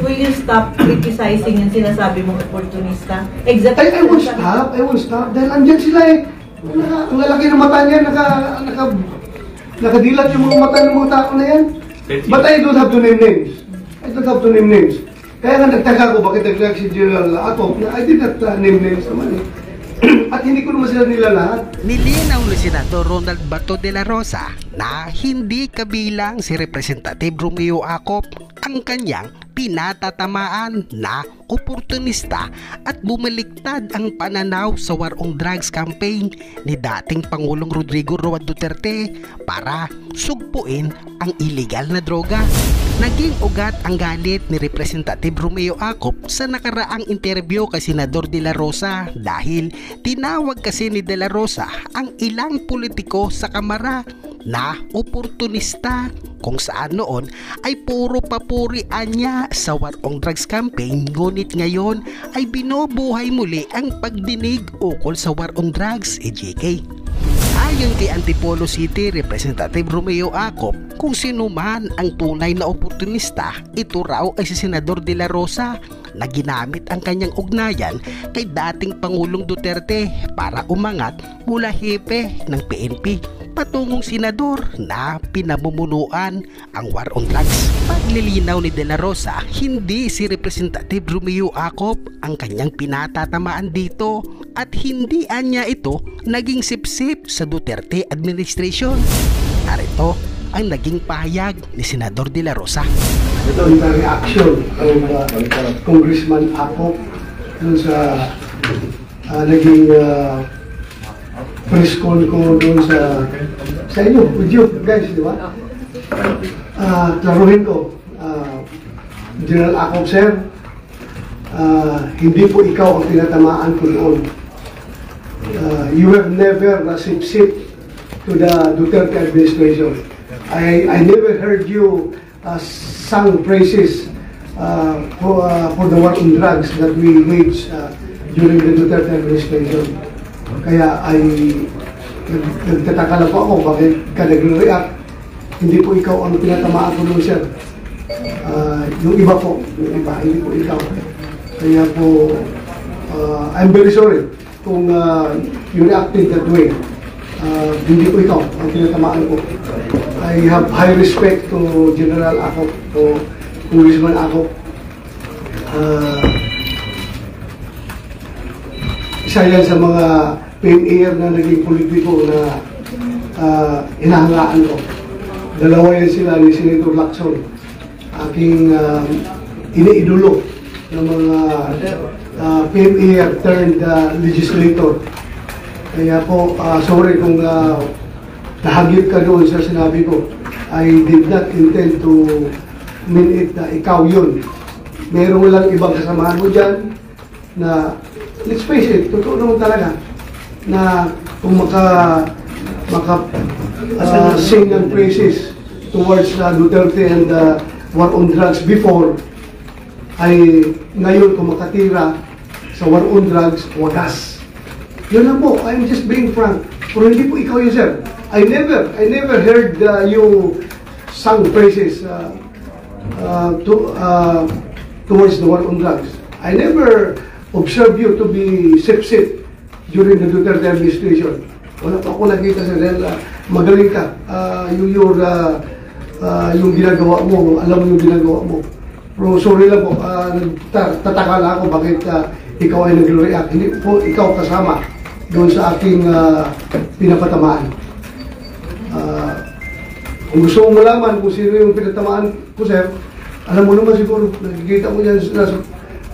will you stop criticizing yung sinasabi mong opportunista? Exactly. I won't stop. Dahil andyan sila eh. Ang lalaki ng mata niya, nakadilat yung mga mata ng mga tao na yan. But I don't have to name names. Kaya nga nagtaka ko bakit nag-react si General Acop na I did not name names naman eh. At hindi ko naman sila nilalahat. Nilinaw ni Senador Ronald Bato de la Rosa na hindi kabilang si Representative Romeo Acop ang kanyang pinatatamaan na oportunista at bumaliktad ang pananaw sa war on drugs campaign ni dating Pangulong Rodrigo Roa Duterte para sugpuin ang illegal na droga. Naging ugat ang galit ni Representative Romeo Acop sa nakaraang interview kay Senador de la Rosa dahil tinawag kasi ni de la Rosa ang ilang politiko sa Kamara na oportunista kung saan noon ay puro papurian niya sa war on drugs campaign, ngunit ngayon ay binubuhay muli ang pagdinig ukol sa war on drugs, JK. Ayon kay Antipolo City Representative Romeo Acop, kung sino man ang tunay na oportunista, ito raw ay si Senador de la Rosa na ginamit ang kanyang ugnayan kay dating Pangulong Duterte para umangat mula hepe ng PNP patungong senador na pinamumunuan ang war on drugs. Paglilinaw ni de la Rosa, hindi si Representative Romeo Acop ang kanyang pinatatamaan dito at hindi niya ito naging sipsip sa Duterte administration. Narito ang naging pahayag ni Senador de la Rosa. Ito yung reaction ng Congressman Acop dun sa naging press call ko doon sa inyo, with you guys, di ba? Klaruhin ko, General Acop, sir, hindi po ikaw ang tinatamaan ko noon. You have never sip-sip to the Duterte administration. I never heard you sang praises for the war on drugs that we waged during the Duterte administration. Kaya ay nagtataka lang po ako bakit ka nagre-react. Hindi po ikaw ang tinatamaan ko noon, sir. Yung iba po, hindi po ikaw. Kaya po, I'm very sorry kung you reacted that way. Hindi po ikaw ang tinatamaan ko. I have high respect to General Acop, to Congressman Acop. Isa yan sa mga PNAR na naging politiko na hinahangaan ko. Dalawa yan sila ni Senator Lacson, aking iniidolo ng mga PNAR turned legislator. Kaya po, sorry kung nahagip ka doon sa sinabi ko. I did not intend to mean it na ikaw yun. Meron lang ibang kasamahan mo dyan na, let's face it, totoo naman talaga, na kung sing ng praises towards Duterte and war on drugs before, ay ngayon kung makatira sa war on drugs, wagas. Yun lang po, I'm just being frank. Pero hindi po ikaw yun, sir. I never heard you sang praises towards the war on drugs. I never observed you to be sip-sip during the Duterte administration. Wala pa ako nakita sa dahil magaling ka. Yung ginagawa mo, alam mo yung ginagawa mo. Pero sorry lang po, tataka lang ako bakit ikaw ay nag-react. Hindi po ikaw kasama doon sa aking pinapatamaan. Kung gusto mo malaman kung sino yung pinatamaan ko, sir, alam mo naman siguro, nakikita mo yan,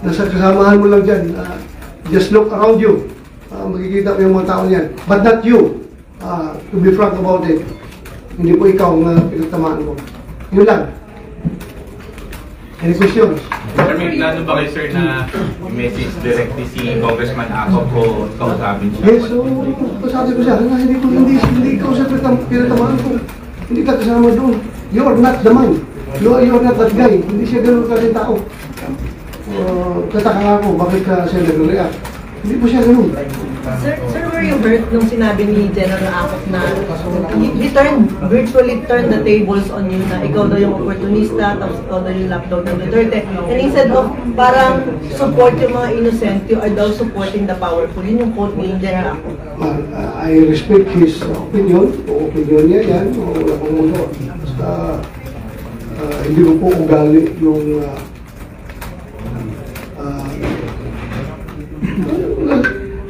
nasa kasamahan mo lang dyan. Just look around you. Makikita mo yung mga tao niyan. But not you. To be frank about it. Hindi po ikaw ang pinatamaan mo. Yun lang. Any questions? Sir, may plano ba kayo, sir, na i-message directly si Congressman Acop o kausapin siya? Yes, so, sabi ko siya, hindi ikaw sa pinatamaan ko. Hindi ka kasama doon. You are not the man. You are not that guy. Hindi siya gano'n kasi tao. Tataka nga ako, bakit ka siya nag-react? Hindi po siya ganun. Sir, were you hurt nung sinabi ni General Acop na virtually turned the tables on you na ikaw daw yung opportunista, tapos ikaw daw yung lapdog ng Duterte. And instead of parang support yung mga innocent, you are daw supporting the powerful. Yun yung quote ni General Acop. I respect his opinion. O opinion niya yan. O wala pang mundo. Basta hindi ko po ugali yung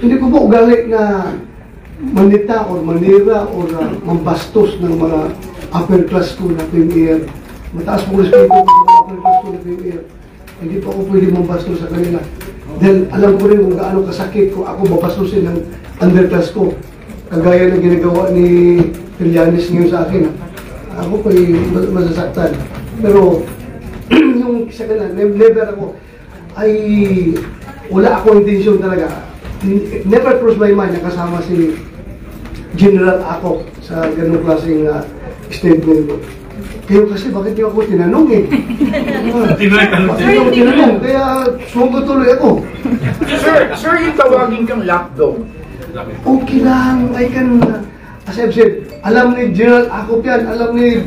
hindi ko po ugali na manita o manira o mambastos ng mga upper class ko na premier. Mataas po respeto ko sa mga upper class ko na premier. Hindi po ako pwede mambastos sa kanila. Dahil alam ko rin kung gaano kasakit kung ako mabastusin ng underclass ko. Kagaya ng ginagawa ni Trillanes ngayon sa akin. Ako po masasaktan. Pero yung sa kanila, never ako wala akong intention talaga. Never crossed my mind na kasama si General Acop sa ganung klaseng statement ko. Kaya kasi bakit niyo ako tinanong eh? Bakit niyo ako tinanong? Kaya sumagot tuloy ako. Sir, yung tawagin kang lapdog. Okay lang, I can, as I've said, alam ni General Acop yan, alam ni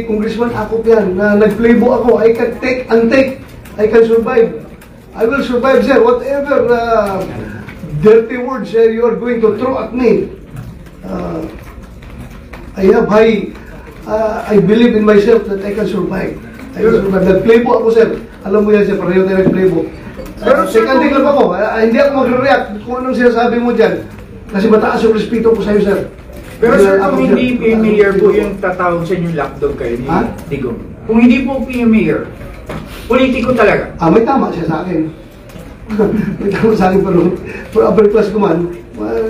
Congressman Acop yan, na nag-playbook ako, I can take and take, I can survive. I will survive, sir, whatever dirty words you are going to throw at me. I believe in myself that I can survive. I can survive. Nag-playbook ako, sir. Alam mo yan, sir, pareho tayo nag-playbook. Pero second thing lang ako, hindi ako mag-react kung anong sinasabi mo dyan. Kasi mataas yung respeto ko sa'yo, sir. Pero sir, kung hindi mayor po yung tatawag sa inyong lapdog kayo ni Digong. Kung hindi po mayor, politiko talaga. May tama siya sa akin. May tama sa akin, pero for upper class ko man,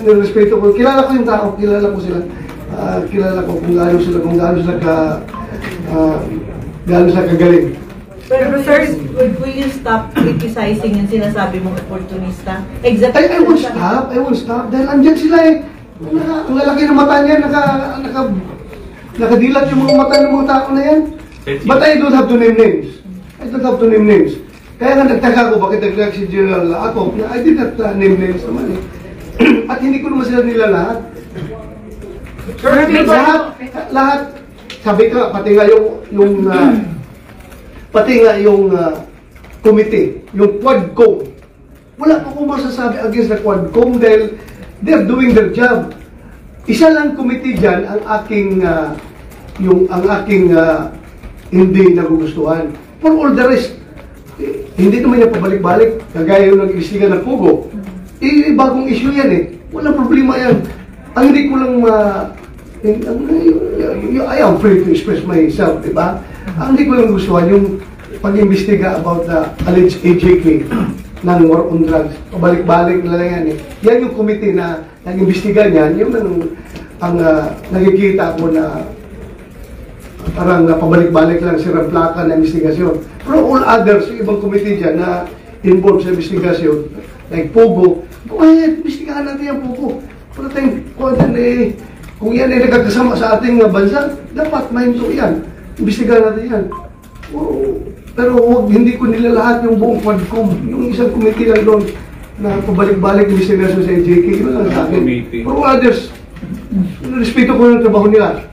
nirespeto ko. Kilala ko yung tao, kilala ko sila. Kilala ko kung gaano sila kagaling. Pero sir, will you stop criticizing yung sinasabi mong opportunista? Exactly. I won't stop. Dahil andyan sila eh. Ang lalaki ng mata niya, nakadilat yung mga mata ng mga tao na yan. But I don't have to name names. Kaya nga nagtaka ko bakit nag-react si General Acop na I did not name names naman eh. At hindi ko naman sila nila lahat. Lahat, sabi ka, pati nga yung committee, yung Quadcom. Wala pa akong masasabi against the Quadcom dahil they're doing their job. Isa lang committee dyan ang aking hindi nagugustuhan. For all the rest, hindi naman niya pabalik-balik. Kagaya yung nag-istigan ng Pugo. Bagong issue yan eh. Walang problema yan. Ang hindi ko lang I am free to express myself, di ba? Ang hindi ko lang gustuhan yung pag-imbestiga about the alleged AJK ng war on drugs. Pabalik-balik na lang yan eh. Yan yung committee na nag-imbestiga niyan, yung ang nakikita ko na parang pabalik-balik lang si Ramplaka na investigasyon. Pero all others, yung ibang committee dyan na involved sa investigasyon, like Pugo, investigahan natin yung Pugo. Pero kung yan ay nagkakasama sa ating bansa, dapat mahinto yan. Investigahan natin yan. Pero hindi ko nila lahat yung buong Quadcom. Yung isang committee lang doon na pabalik-balik investigasyon sa AJK, yun lang sa akin. Pero others, respeto ko yung trabaho nila.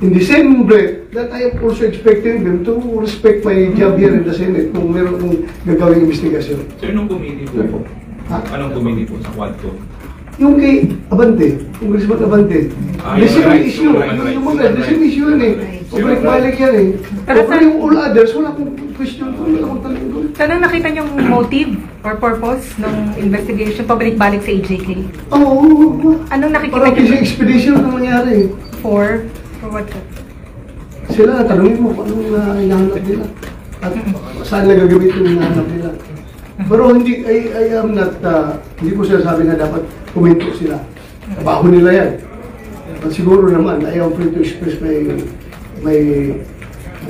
In the same breath, that I am also expecting them to respect my job here in the Senate kung meron kong gagawing investigasyon. So, anong committee po? Anong committee po sa Quadcom? Yung kay Abante, Congressman Abante. The same issue. The same issue yun eh. Pabalik-balik yan eh. Pero yung all others, wala akong question kung wala akong tanong doon. Saan ang nakita niyong motive or purpose ng investigation pabalik-balik sa AJK? Oo. Anong nakikita Parang niyo? kasi expedition na nangyari. For what? Sila, tanongin mo kung anong hinahanap nila. At saan nagagamit yung hinahanap nila. Pero hindi, I am not, hindi ko sinasabi na dapat komento sila. Trabaho nila yan. At siguro naman, I am free to express my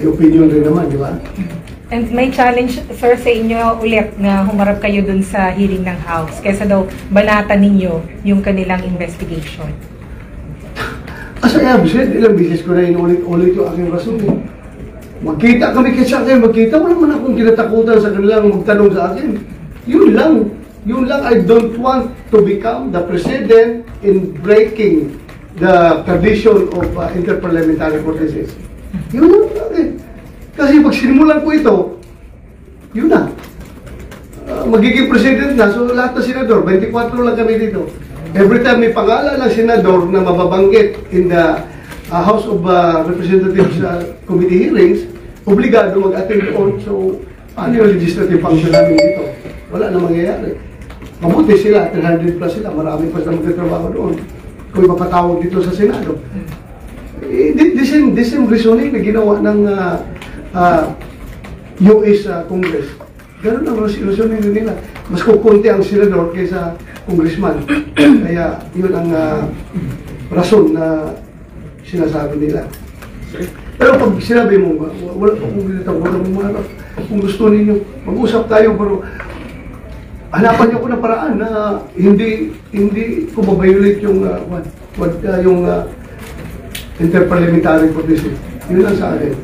opinion rin naman, di ba? And may challenge, sir, sa inyo ulit na humarap kayo dun sa hearing ng House. Kesa daw banatan ninyo yung kanilang investigation. As I have said, ilang beses ko na inulit-ulit yung aking rason. Magkita kami kasi sa akin, magkita. Wala man akong kinatakutan sa kanilang magtanong sa akin. Yun lang. Yun lang, I don't want to become the president in breaking the tradition of interparliamentary courtesies. Yun lang eh. Kasi pag sinimulan ko ito, yun na. Magiging president na, so lahat ng senador, 24 lang kami dito. Every time may pangalan ng senador na mababanggit in the House of Representatives Committee hearings, obligado mag-attend doon. So, ano yung legislative function namin dito? Wala na mangyayari. Mabuti sila, 300 plus sila, marami pa sila magtatrabaho doon. Kung ipapatawag dito sa Senado. The same reasoning na ginawa ng US Congress. Ganun ang reasoning nila. Mas kukunti ang senador kaysa congressman. Kaya yun ang rason na sinasabi nila. Pero pag sinabi mo, wala pa kong ginataw, kung gusto ninyo, mag-usap tayo, pero hanapan niyo ko ng paraan na hindi ko mabiolate yung interparliamentary courtesy. Yun lang sa akin.